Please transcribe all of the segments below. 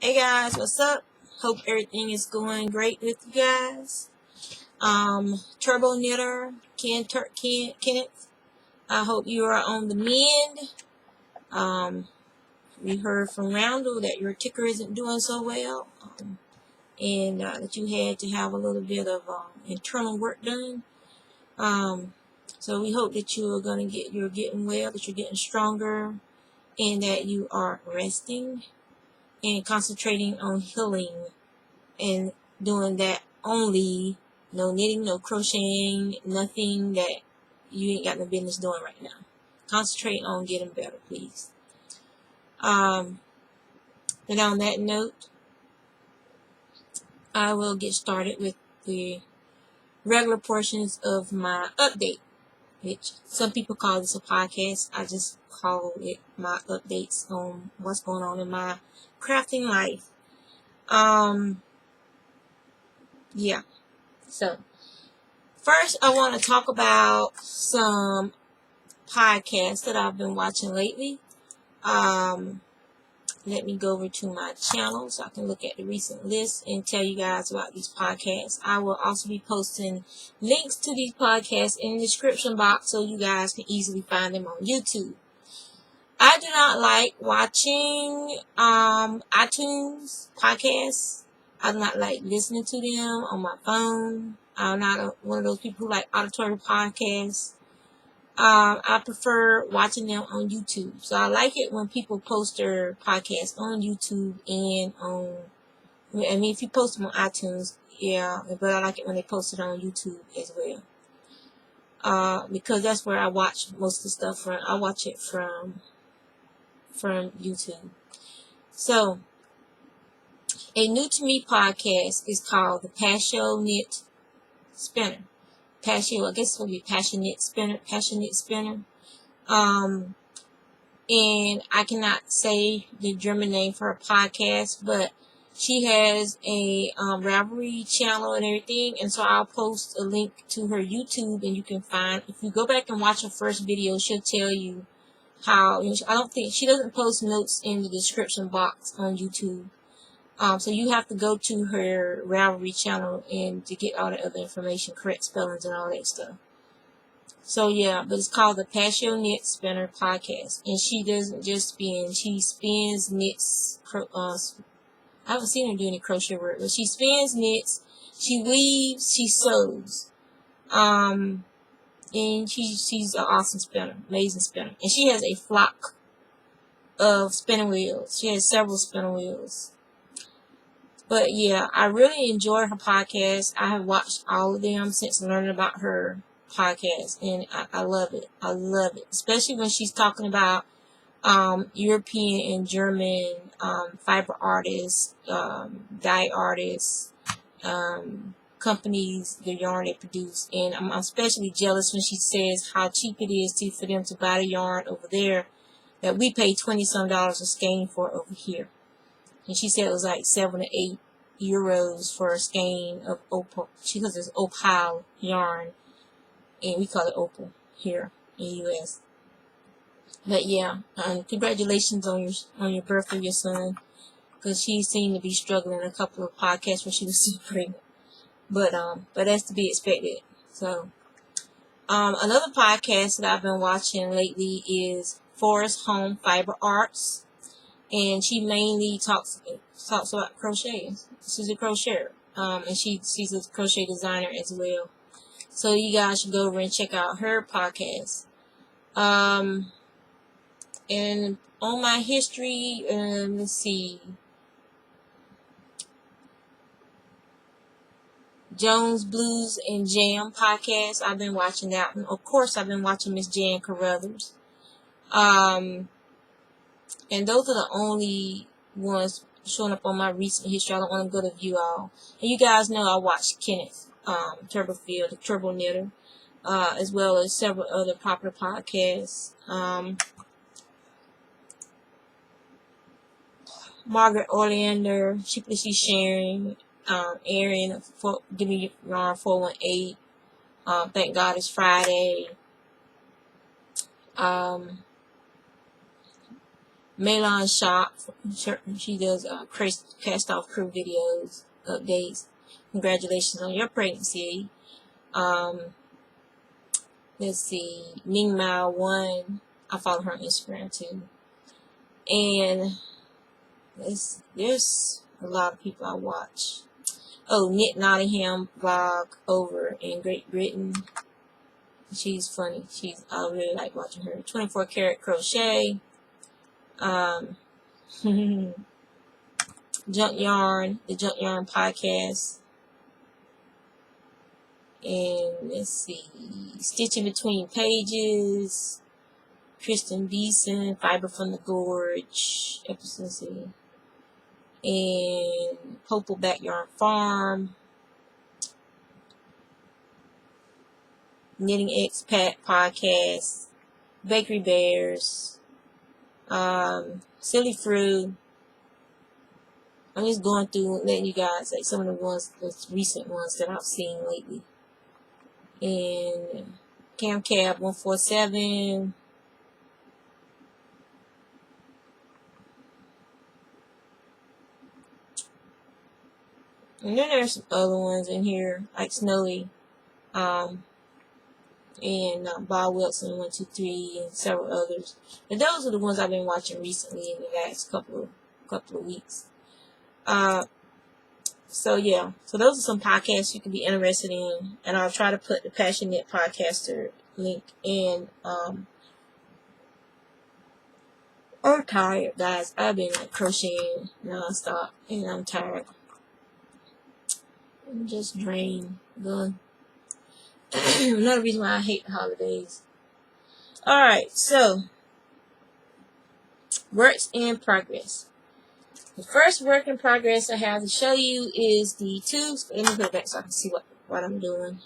Hey guys, what's up? Hope everything is going great with you guys. Turbo Knitter, Kenneth. I hope you are on the mend. We heard from Roundel that your ticker isn't doing so well, and that you had to have a little bit of internal work done. So we hope that you're getting well, that you're getting stronger, and that you are resting and concentrating on healing and doing that only. No knitting, no crocheting, nothing that you ain't got no business doing right now. Concentrate on getting better, please. And on that note, I will get started with the regular portions of my update, which some people call this a podcast. I just call it my updates on what's going on in my crafting life. Yeah. So, first, I want to talk about some podcasts that I've been watching lately. Let me go over to my channel so I can look at the recent list and tell you guys about these podcasts. I will also be posting links to these podcasts in the description box so you guys can easily find them on YouTube. I do not like watching iTunes podcasts. I do not like listening to them on my phone. I'm not one of those people who like auditory podcasts. I prefer watching them on YouTube. So I like it when people post their podcasts on YouTube and if you post them on iTunes, yeah, but I like it when they post it on YouTube as well. Because that's where I watch most of the stuff from. I watch it from YouTube. So, a new to me podcast is called the Passionate Spinner. I guess it would be Passionate Spinner. And I cannot say the German name for her podcast, but she has a Ravelry channel and everything, and so I'll post a link to her YouTube, and you can find, if you go back and watch her first video, she'll tell you how, I don't think, she doesn't post notes in the description box on YouTube, so you have to go to her Ravelry channel and to get all the other information, correct spellings and all that stuff. So yeah, but it's called the Passionate Spinner podcast, and she doesn't just spin; she spins, knits. I haven't seen her do any crochet work, but she spins, knits, she weaves, she sews. And she's an awesome spinner, amazing spinner, and she has a flock of spinning wheels. She has several spinning wheels. But yeah, I really enjoy her podcast. I have watched all of them since learning about her podcast, and I love it. I love it, especially when she's talking about European and German fiber artists, dye artists, companies, the yarn they produce. And I'm especially jealous when she says how cheap it is for them to buy the yarn over there that we pay $20-some a skein for over here. And she said it was like 7 to 8 euros for a skein of opal. She calls it opal yarn, and we call it opal here in the U.S. But yeah, congratulations on your birth of your son, because she seemed to be struggling a couple of podcasts when she was still pregnant. But that's to be expected. So, another podcast that I've been watching lately is Forrest Home Fiber Arts, and she mainly talks about crochet. She's a crocheter, and she's a crochet designer as well. So you guys should go over and check out her podcast. And on my history, let's see, Jones Blues and Jam podcast. I've been watching that one. Of course, I've been watching Miss Jan Carruthers. And those are the only ones showing up on my recent history. I don't want to go to view all. And you guys know I watched Kenneth Turbofield, the Turbo Knitter, as well as several other popular podcasts. Margaret Orlander, she's sharing. Aaron, Give Me Yarn 418. Thank God It's Friday. Melon Shop. She does cast off crew videos, updates. Congratulations on your pregnancy. Let's see, Ming Mao 1. I follow her on Instagram too. And there's a lot of people I watch. Oh, Knit Nottingham blog over in Great Britain. She's funny. I really like watching her. 24 Karat Crochet. Junk Yarn, the Junk Yarn podcast. And let's see, Stitching Between Pages, Kristen Beeson, Fiber from the Gorge, episode, and Popple Backyard Farm, Knitting Expat Podcast, Bakery Bears, Silly Fruit. I'm just going through letting you guys like some of the recent ones that I've seen lately. And Cam Cab 147. And then there's some other ones in here, like Snowy, and Bob Wilson 123, and several others. And those are the ones I've been watching recently in the last couple of weeks. So yeah, so those are some podcasts you can be interested in, and I'll try to put the Passionate Podcaster link in. I'm tired, guys. I've been crocheting nonstop, and I'm tired. I'm just drained, done. Another reason why I hate the holidays. Alright, so works in progress. The first work in progress I have to show you is the tubes. Let me put it back so I can see what I'm doing.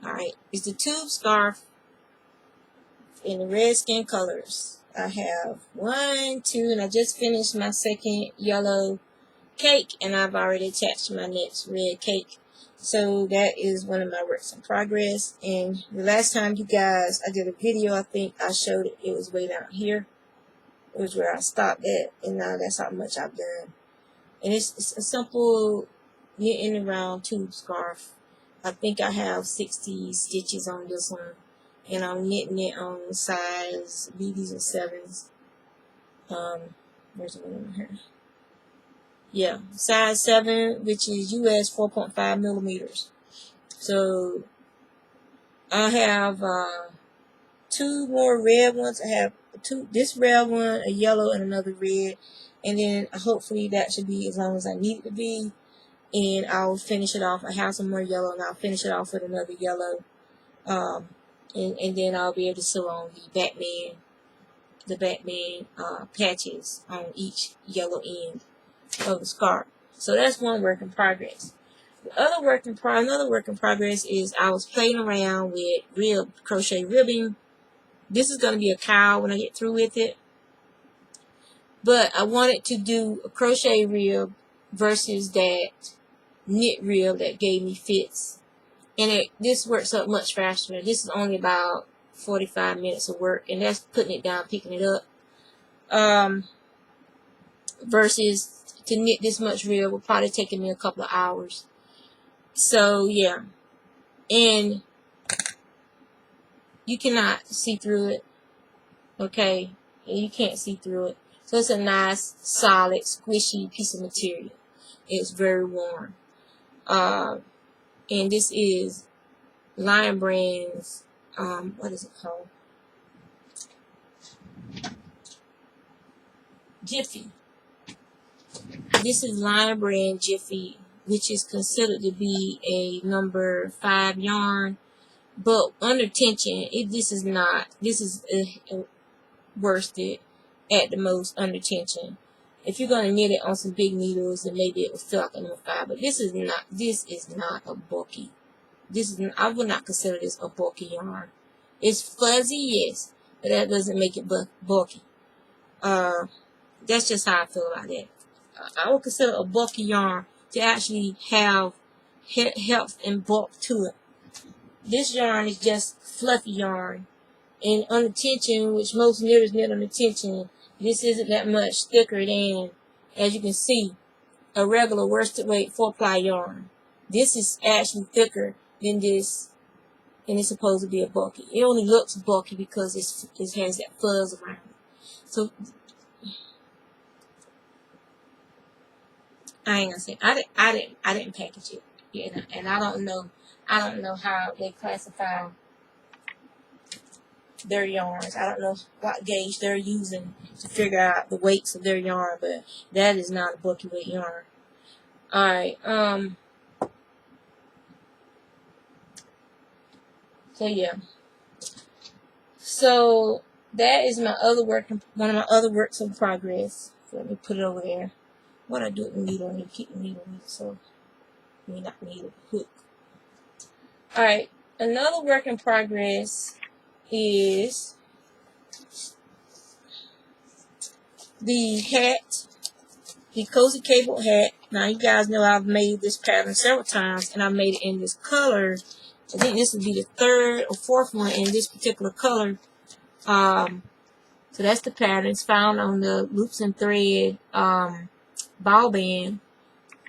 Alright, it's the tube scarf in the red skin colors. I have 1, 2, and I just finished my second yellow cake, and I've already attached my next red cake. So that is one of my works in progress. And the last time you guys, I did a video, I think I showed it. It was way down here. It was where I stopped at, and now that's how much I've done. And it's a simple knitting around tube scarf. I think I have 60 stitches on this one, and I'm knitting it on size BBs and 7s. Where's the one in here? Yeah, size 7, which is US 4.5 millimeters. So I have 2 more red ones. I have this red one, a yellow, and another red. And then hopefully that should be as long as I need it to be. And I'll finish it off. I have some more yellow, and I'll finish it off with another yellow. And then I'll be able to sew on the Batman patches on each yellow end of the scarf. So that's one work in progress. Another work in progress is I was playing around with crochet ribbing. This is going to be a cowl when I get through with it. But I wanted to do a crochet rib versus that knit rib that gave me fits. And this works up much faster. This is only about 45 minutes of work, and that's putting it down, picking it up. Versus to knit this much rib will probably taking me a couple of hours. So yeah, and you cannot see through it. Okay, you can't see through it. So it's a nice, solid, squishy piece of material. It's very warm. And this is Lion Brand's, what is it called? Jiffy. This is Lion Brand Jiffy, which is considered to be a number 5 yarn. But under tension, this is worsted at the most under tension. If you're going to knit it on some big needles, then maybe it will feel like a number 5. But this is not a bulky. I would not consider this a bulky yarn. It's fuzzy, yes, but that doesn't make it bulky. That's just how I feel about that. I would consider a bulky yarn to actually have health and bulk to it. This yarn is just fluffy yarn, and under tension, which most knitters knit under tension, This isn't that much thicker than, as you can see, a regular worsted weight 4-ply yarn. This is actually thicker than this, and it's supposed to be a bulky. It only looks bulky because it has that fuzz around it. So I ain't gonna say I didn't package it, and I don't know how they classify their yarns. I don't know what gauge they're using to figure out the weights of their yarn, but that is not a bulky weight yarn. All right. So yeah. So that is my other work. One of my other works in progress. So let me put it over there. What I do with the needle, I need to keep the needle with it, so I mean not the needle, hook. All right. Another work in progress is the hat, the cozy cable hat. Now you guys know I've made this pattern several times, and I made it in this color. I think this would be the third or fourth one in this particular color. So that's the pattern. It's found on the Loops and Thread ball band,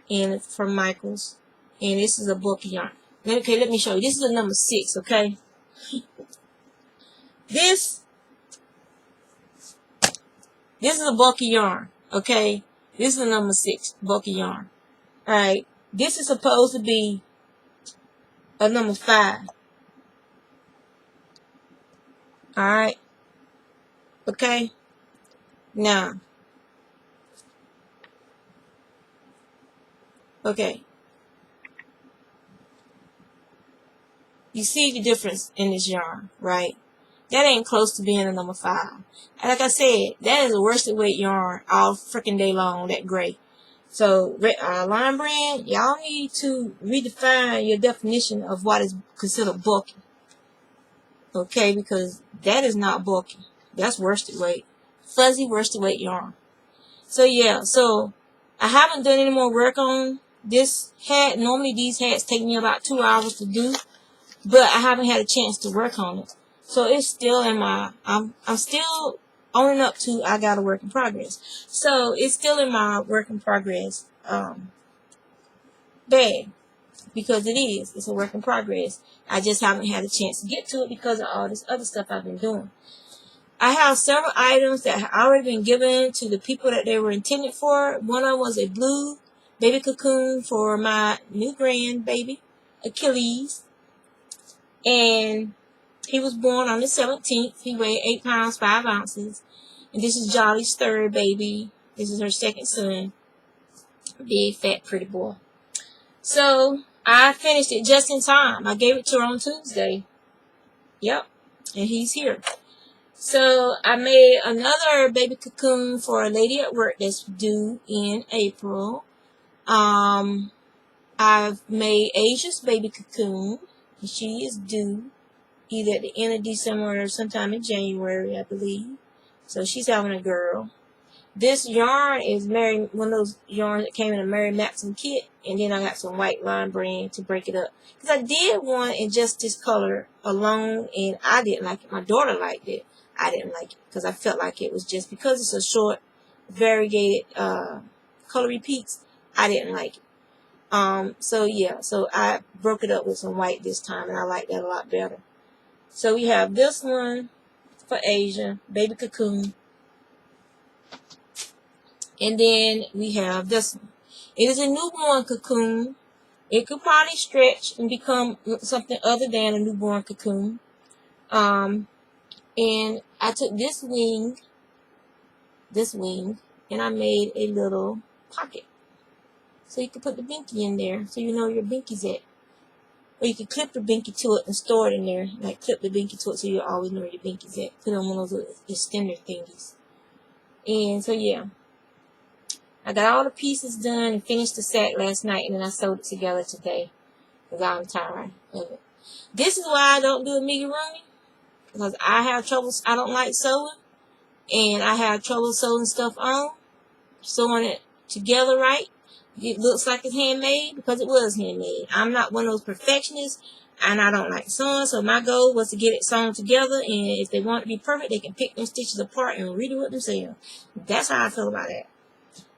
and it's from Michaels. And this is a bulky yarn. Okay, let me show you. This is a number 6. Okay, this is a bulky yarn. Okay, this is a number 6 bulky yarn. All right, this is supposed to be a number 5. All right. Okay. Now. Okay. You see the difference in this yarn, right? That ain't close to being a number 5. And like I said, that is a worsted weight yarn all freaking day long, that gray. So, Line Brand, y'all need to redefine your definition of what is considered bulky. Okay, because that is not bulky. That's worsted weight. Fuzzy worsted weight yarn. So, yeah, so I haven't done any more work on this hat. Normally, these hats take me about 2 hours to do, but I haven't had a chance to work on it. So it's still in my, I'm still owning up to I got a work in progress. So it's still in my work in progress bag, because it's a work in progress. I just haven't had a chance to get to it because of all this other stuff I've been doing. I have several items that have already been given to the people that they were intended for. One of them was a blue baby cocoon for my new grandbaby, Achilles. And he was born on the 17th. He weighed 8 pounds, 5 ounces. And this is Jolly's third baby. This is her second son. Big, fat, pretty boy. So, I finished it just in time. I gave it to her on Tuesday. Yep. And he's here. So, I made another baby cocoon for a lady at work that's due in April. I've made Asia's baby cocoon. She is due either at the end of December or sometime in January, I believe. So she's having a girl. This yarn is one of those yarns that came in a Mary Maxim kit, and then I got some white Line Brand to break it up. Because I did one in just this color alone, and I didn't like it. My daughter liked it. I didn't like it because I felt like it was just because it's a short, variegated color repeats. I didn't like it. So yeah, so I broke it up with some white this time, and I like that a lot better. So we have this one for Asia, baby cocoon. And then we have this one. It is a newborn cocoon. It could probably stretch and become something other than a newborn cocoon. And I took this wing, and I made a little pocket. So you can put the binky in there so you know where your binky's at. Or you can clip the binky to it and store it in there. Like clip the binky to it so you always know where your binky's at. Put on one of those extender thingies. And so yeah. I got all the pieces done and finished the sack last night, and then I sewed it together today. Because I'm tired of it. This is why I don't do amigurumi. Because I have trouble, I don't like sewing. And I have trouble sewing stuff on. Sewing it together right. it looks like it's handmade because it was handmade. I'm not one of those perfectionists, and I don't like sewing, so my goal was to get it sewn together, and if they want it to be perfect, they can pick them stitches apart and redo it themselves. That's how I feel about that.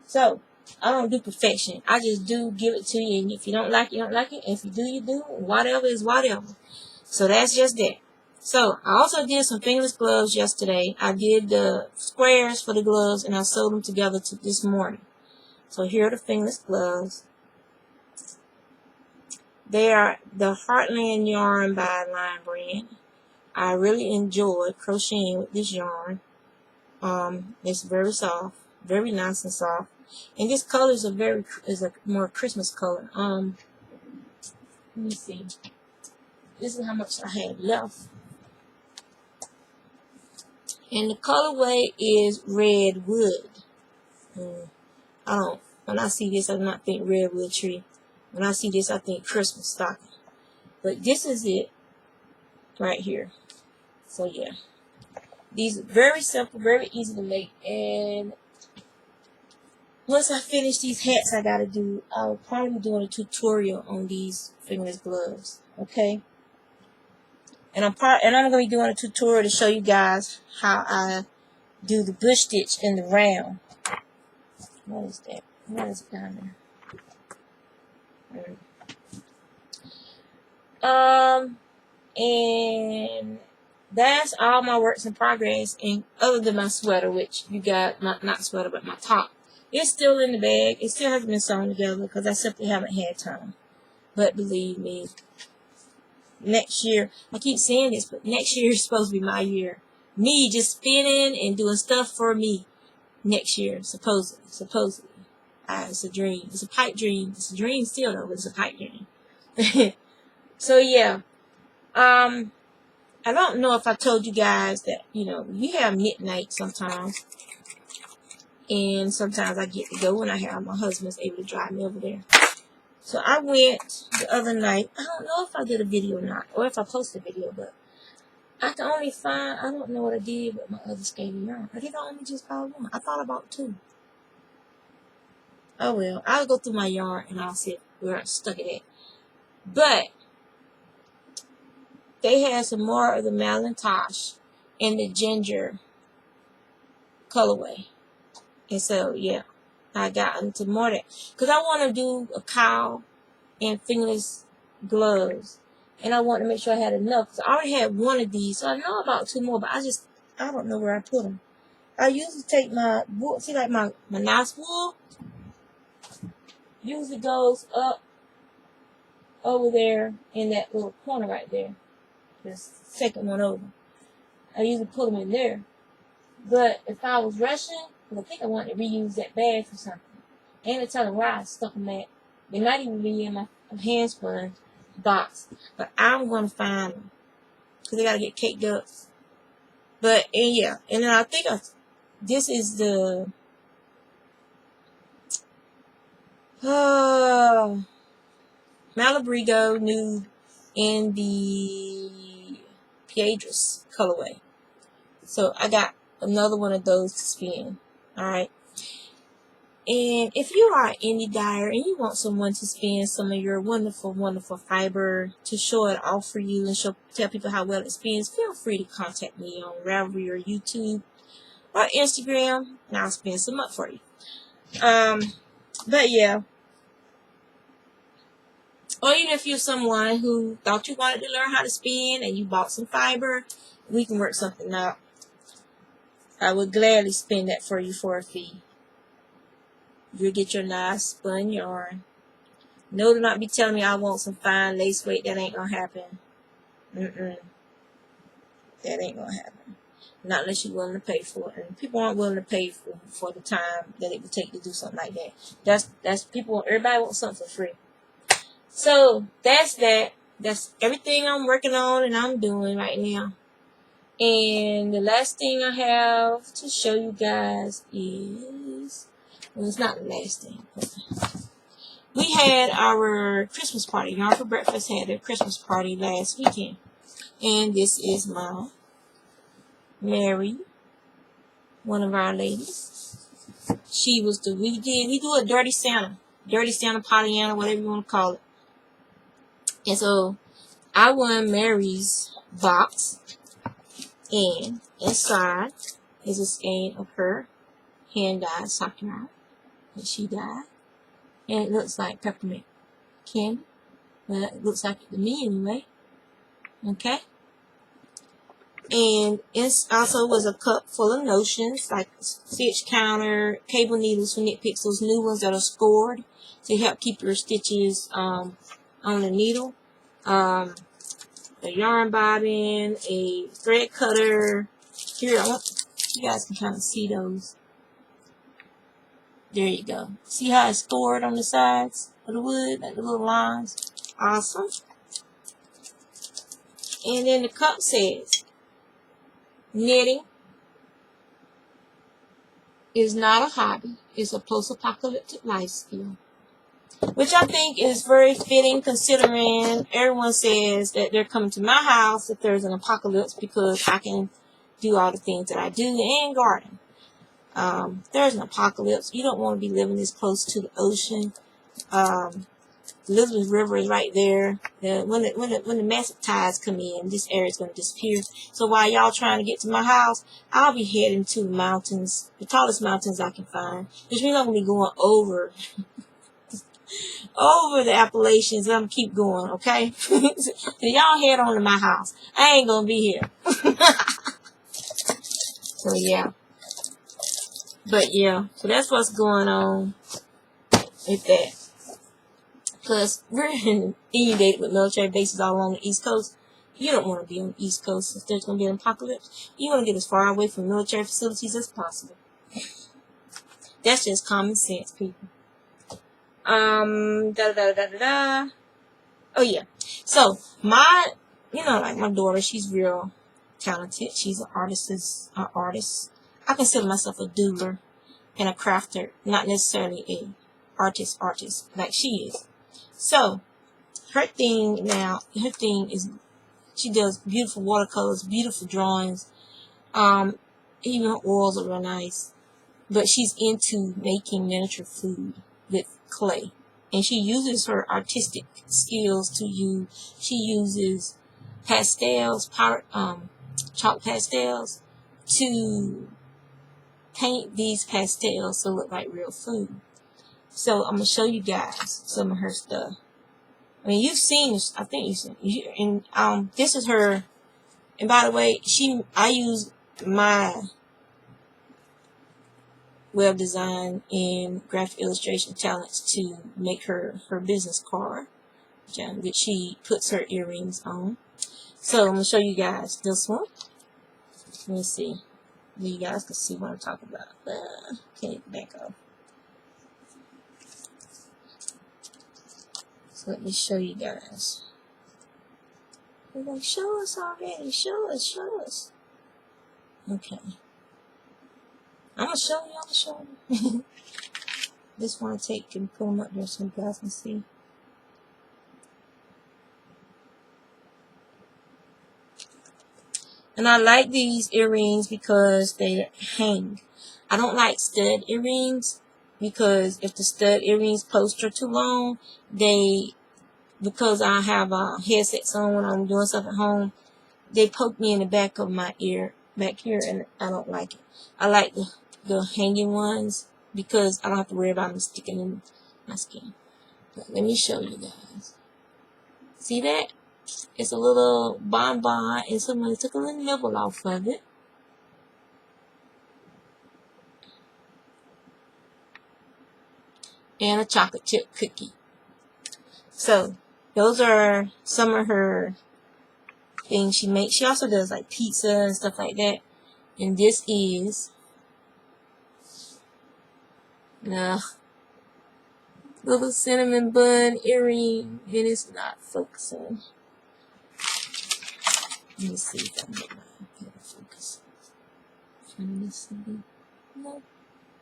So, I don't do perfection. I just do give it to you, and if you don't like it, you don't like it. And if you do, you do. Whatever is whatever. So, that's just that. So, I also did some fingerless gloves yesterday. I did the squares for the gloves, and I sewed them together this morning. So, here are the fingerless gloves. They are the Heartland yarn by Line Brand. I really enjoy crocheting with this yarn. It's very soft, very nice and soft. And this color is a more Christmas color. Let me see. This is how much I have left. And the colorway is red wood. When I see this, I do not think redwood tree. When I see this, I think Christmas stocking. But this is it right here. So yeah. These are very simple, very easy to make. And once I finish these hats I gotta do, I'll probably be doing a tutorial on these fingerless gloves. Okay? And I'm gonna be doing a tutorial to show you guys how I do the bush stitch in the round. What is that? What is it down there? And that's all my works in progress, and other than my sweater, which you got, not sweater, but my top. It's still in the bag. It still hasn't been sewn together because I simply haven't had time. But believe me, next year, I keep saying this, but next year is supposed to be my year. Me just spinning and doing stuff for me next year, supposedly. It's a dream. It's a pipe dream. It's a dream still, though, but it's a pipe dream. So, yeah. I don't know if I told you guys that, we have midnight sometimes. And sometimes I get to go when my husband's able to drive me over there. So I went the other night. I don't know if I did a video or not, or if I posted a video, but I can only find, I don't know what I did with my other skating yarn. I think I only just bought one. I thought about two. Oh well, I'll go through my yarn and I'll see where I stuck it at. But they had some more of the Malintosh and the ginger colorway. And so, yeah, I got into more of that. Because I want to do a cow and fingerless gloves. And I want to make sure I had enough. Because I already had one of these. So I know about two more. But I don't know where I put them. I usually take my wool. See, like my nice wool usually goes up over there in that little corner right there. The second one over. I usually put them in there. But if I was rushing, I think I wanted to reuse that bag for something. And to tell them where I stuck them at. They might even be in my handspun box. But I'm going to find them. Because they got to get caked up. But, and yeah. And then I think this is the Malabrigo Nude in the Piedras colorway. So I got another one of those to spin. Alright. And if you are an indie dyer and you want someone to spin some of your wonderful, wonderful fiber to show it off for you and tell people how well it spins, feel free to contact me on Ravelry or YouTube or Instagram, and I'll spin some up for you. But yeah. Or even if you're someone who thought you wanted to learn how to spin and you bought some fiber, we can work something out. I would gladly spin that for you for a fee. You'll get your nice spun yarn. No, do not be telling me I want some fine lace weight. That ain't gonna happen. That ain't gonna happen. Not unless you're willing to pay for it. And people aren't willing to pay for the time that it would take to do something like that. That's people. Everybody wants something for free. So that's that. That's everything I'm working on and I'm doing right now. And the last thing I have to show you guys is, well, it's not the last thing. We had our Christmas party. Yarn for Breakfast had their Christmas party last weekend. And this is my Mary, one of our ladies. She was we do a dirty Santa. Dirty Santa, Pollyanna, whatever you want to call it. And so I won Mary's box, and inside is a skein of her hand-dyed sakura that she dyed, and it looks like peppermint candy. Well, it looks like it to me anyway. Okay. And it also was a cup full of notions, like stitch counter, cable needles for knit picks, those new ones that are scored to help keep your stitches on the needle. A yarn bobbin, a thread cutter. Here, you guys can kind of see those. There you go. See how it's scored on the sides of the wood, like the little lines? Awesome. And then the cup says, knitting is not a hobby. It's a post-apocalyptic life skill. Which I think is very fitting, considering everyone says that they're coming to my house if there's an apocalypse because I can do all the things that I do and garden. There's an apocalypse. You don't want to be living this close to the ocean. Elizabeth River is right there. When the massive tides come in, this area is going to disappear. So while y'all trying to get to my house, I'll be heading to the mountains, the tallest mountains I can find, which means I'm going to be going over the Appalachians. And I'm going to keep going, okay? So y'all head on to my house. I ain't going to be here. So yeah. But yeah, so that's what's going on with that. Plus, we're inundated with military bases all along the East Coast. You don't want to be on the East Coast if there's going to be an apocalypse. You want to get as far away from military facilities as possible. That's just common sense, people. Oh yeah. So like my daughter, she's real talented. She's an artist. I consider myself a doodler and a crafter, not necessarily a artist like she is. So her thing is she does beautiful watercolors, beautiful drawings. Even her oils are real nice. But she's into making miniature food with clay. And she uses her artistic skills to use. She uses pastels, chalk pastels, to paint these pastels to look like real food. So I'm gonna show you guys some of her stuff. I mean, you've seen this. I think you've seen it. And this is her. And by the way, I use my web design and graphic illustration talents to make her business card, which she puts her earrings on. So I'm gonna show you guys this one. Let me see. You guys can see what I'm talking about. Okay, back off. So let me show you guys. They're like, show us already. Show us. Okay. I'm going to show you. Just want to and pull them up there so you guys can see. And I like these earrings because they hang. I don't like stud earrings because if the stud earrings post are too long, because I have headsets on when I'm doing stuff at home, they poke me in the back of my ear, back here, and I don't like it. I like the hanging ones because I don't have to worry about them sticking in my skin. But let me show you guys. See that? It's a little bonbon, and someone took a little nibble off of it. And a chocolate chip cookie. So, those are some of her things she makes. She also does like pizza and stuff like that. And this is little cinnamon bun earring, and it's not focusing. Let me see if I can get my focus.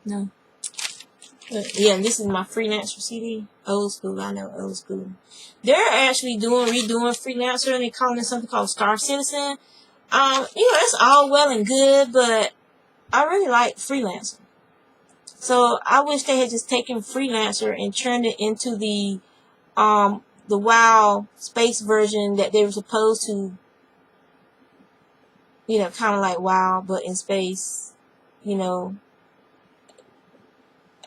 No. But yeah, this is my freelancer CD. Old school, I know, old school. They're actually redoing freelancer, and they're calling it something called Star Citizen. That's all well and good, but I really like freelancer. So I wish they had just taken Freelancer and turned it into the WoW space version that they were supposed to, kind of like WoW, but in space. You know,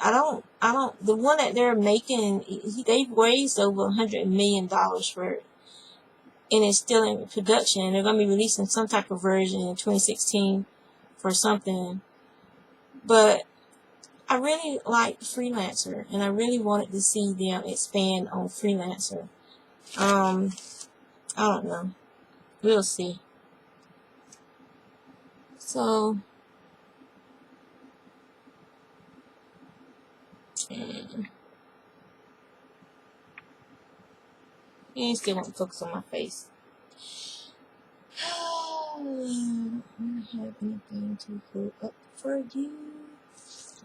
the one that they're making, they've raised over $100 million for it, and it's still in production. They're going to be releasing some type of version in 2016 for something. But I really liked Freelancer, and I really wanted to see them expand on Freelancer. I don't know. We'll see. So, and still won't focus on my face. I don't have anything to put up for you.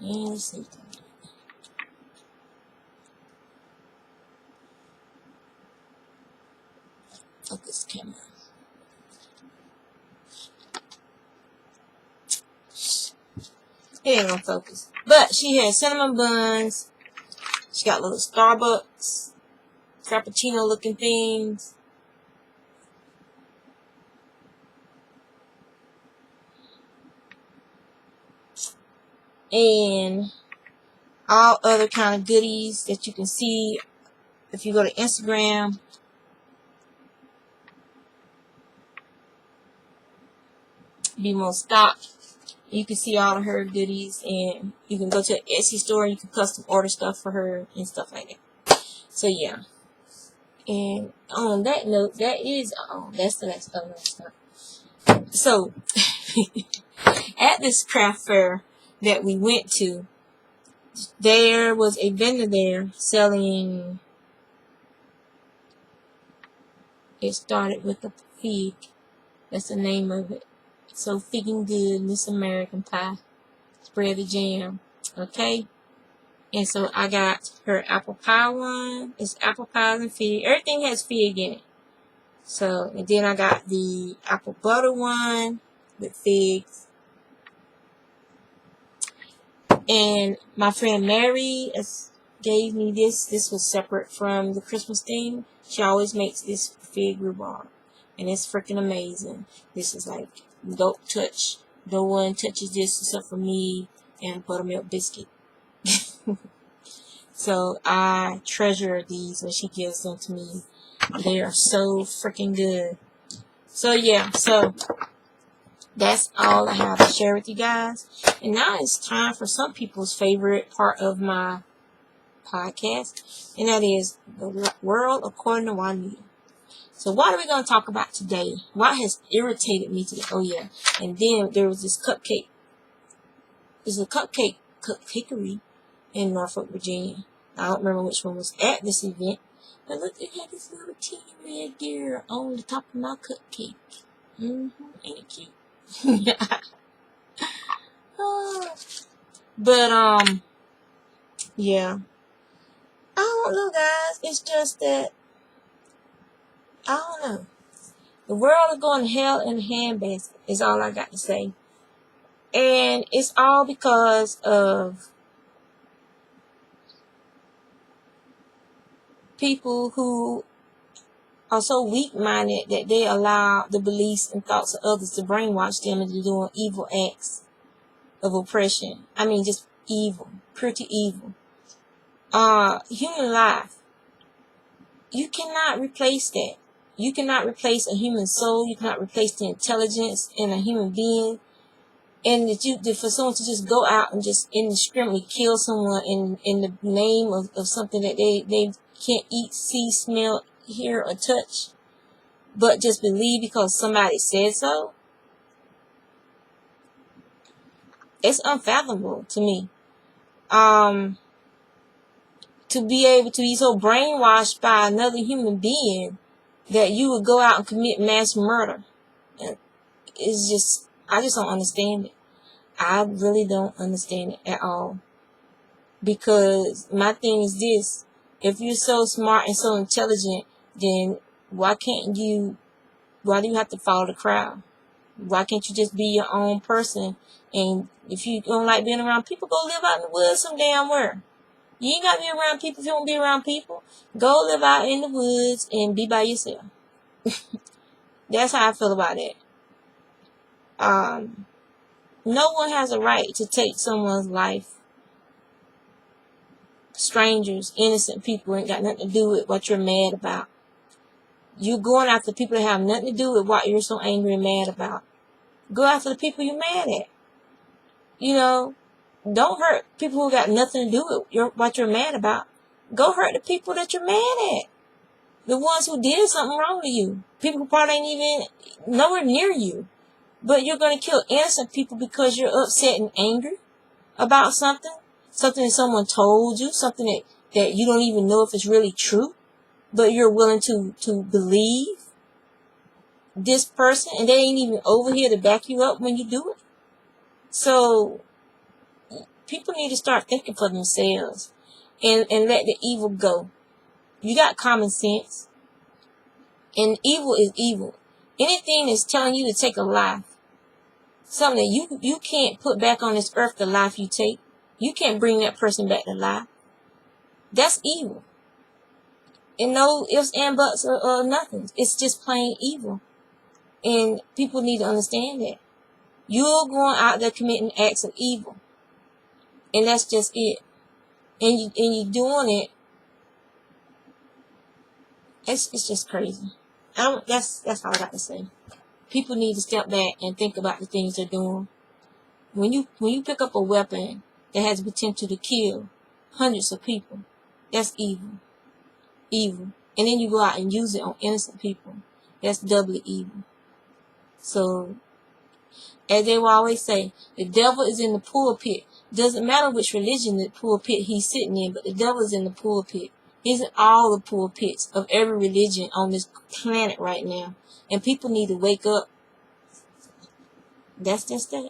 And let's see. Focus camera. It ain't gonna focus. But she has cinnamon buns. She got little Starbucks, Frappuccino looking things. And all other kind of goodies that you can see if you go to Instagram. Be more stocked. You can see all of her goodies, and you can go to an Etsy store and you can custom order stuff for her and stuff like that. So yeah. And on that note, that's the next stuff. So at this craft fair that we went to, there was a vendor there selling. It started with a fig. That's the name of it. So Figgin' Good, Miss American Pie. Spread the jam. Okay? And so I got her apple pie one. It's apple pies and fig. Everything has fig in it. So, and then I got the apple butter one with figs. And my friend Mary gave me this. This was separate from the Christmas thing. She always makes this fig rhubarb. And it's freaking amazing. This is like, don't touch. No one touches this except for me and buttermilk biscuit. So I treasure these when she gives them to me. They are so freaking good. So yeah, so that's all I have to share with you guys. And now it's time for some people's favorite part of my podcast, and that is the world according to Juanita. So what are we going to talk about today? What has irritated me today? Oh yeah, and then there was this cupcake. There's a cupcakery in Norfolk, Virginia. I don't remember which one was at this event. But look, it had this little teeny red deer on the top of my cupcake. Ain't it cute? But, yeah. I don't know, guys. It's just that, I don't know. The world is going to hell in a handbasket is all I got to say. And it's all because of people who are so weak-minded that they allow the beliefs and thoughts of others to brainwash them into doing evil acts of oppression. I mean, just evil, pretty evil. Human life, you cannot replace that. You cannot replace a human soul. You cannot replace the intelligence in a human being. And for someone to just go out and just indiscriminately kill someone in the name of something that they can't eat, see, smell, hear, or touch, but just believe because somebody said so, it's unfathomable to me. To be able to be so brainwashed by another human being that you would go out and commit mass murder. It's just, I just don't understand it. I really don't understand it at all. Because my thing is this: if you're so smart and so intelligent, then why do you have to follow the crowd? Why can't you just be your own person? And if you don't like being around people, go live out in the woods some damn where. You ain't got to be around people if you don't be around people. Go live out in the woods and be by yourself. That's how I feel about it. No one has a right to take someone's life. Strangers, innocent people ain't got nothing to do with what you're mad about. You going after people that have nothing to do with what you're so angry and mad about. Go after the people you're mad at. You know, don't hurt people who got nothing to do with what you're mad about. Go hurt the people that you're mad at. The ones who did something wrong to you. People who probably ain't even nowhere near you. But you're going to kill innocent people because you're upset and angry about something. Something that someone told you. Something that you don't even know if it's really true. But you're willing to believe this person. And they ain't even over here to back you up when you do it. So people need to start thinking for themselves. And let the evil go. You got common sense. And evil is evil. Anything that's telling you to take a life, something that you can't put back on this earth, the life you take, you can't bring that person back to life. That's evil. And no ifs and buts or nothing. It's just plain evil. And people need to understand that. You're going out there committing acts of evil. And that's just it. And you're doing it. It's just crazy. That's all I got to say. People need to step back and think about the things they're doing. When you pick up a weapon that has the potential to kill hundreds of people, that's evil. Evil. And then you go out and use it on innocent people. That's doubly evil. So, as they will always say, the devil is in the pulpit. Doesn't matter which religion the pulpit he's sitting in, but the devil is in the pulpit. He's in all the pulpits of every religion on this planet right now. And people need to wake up. That's just that.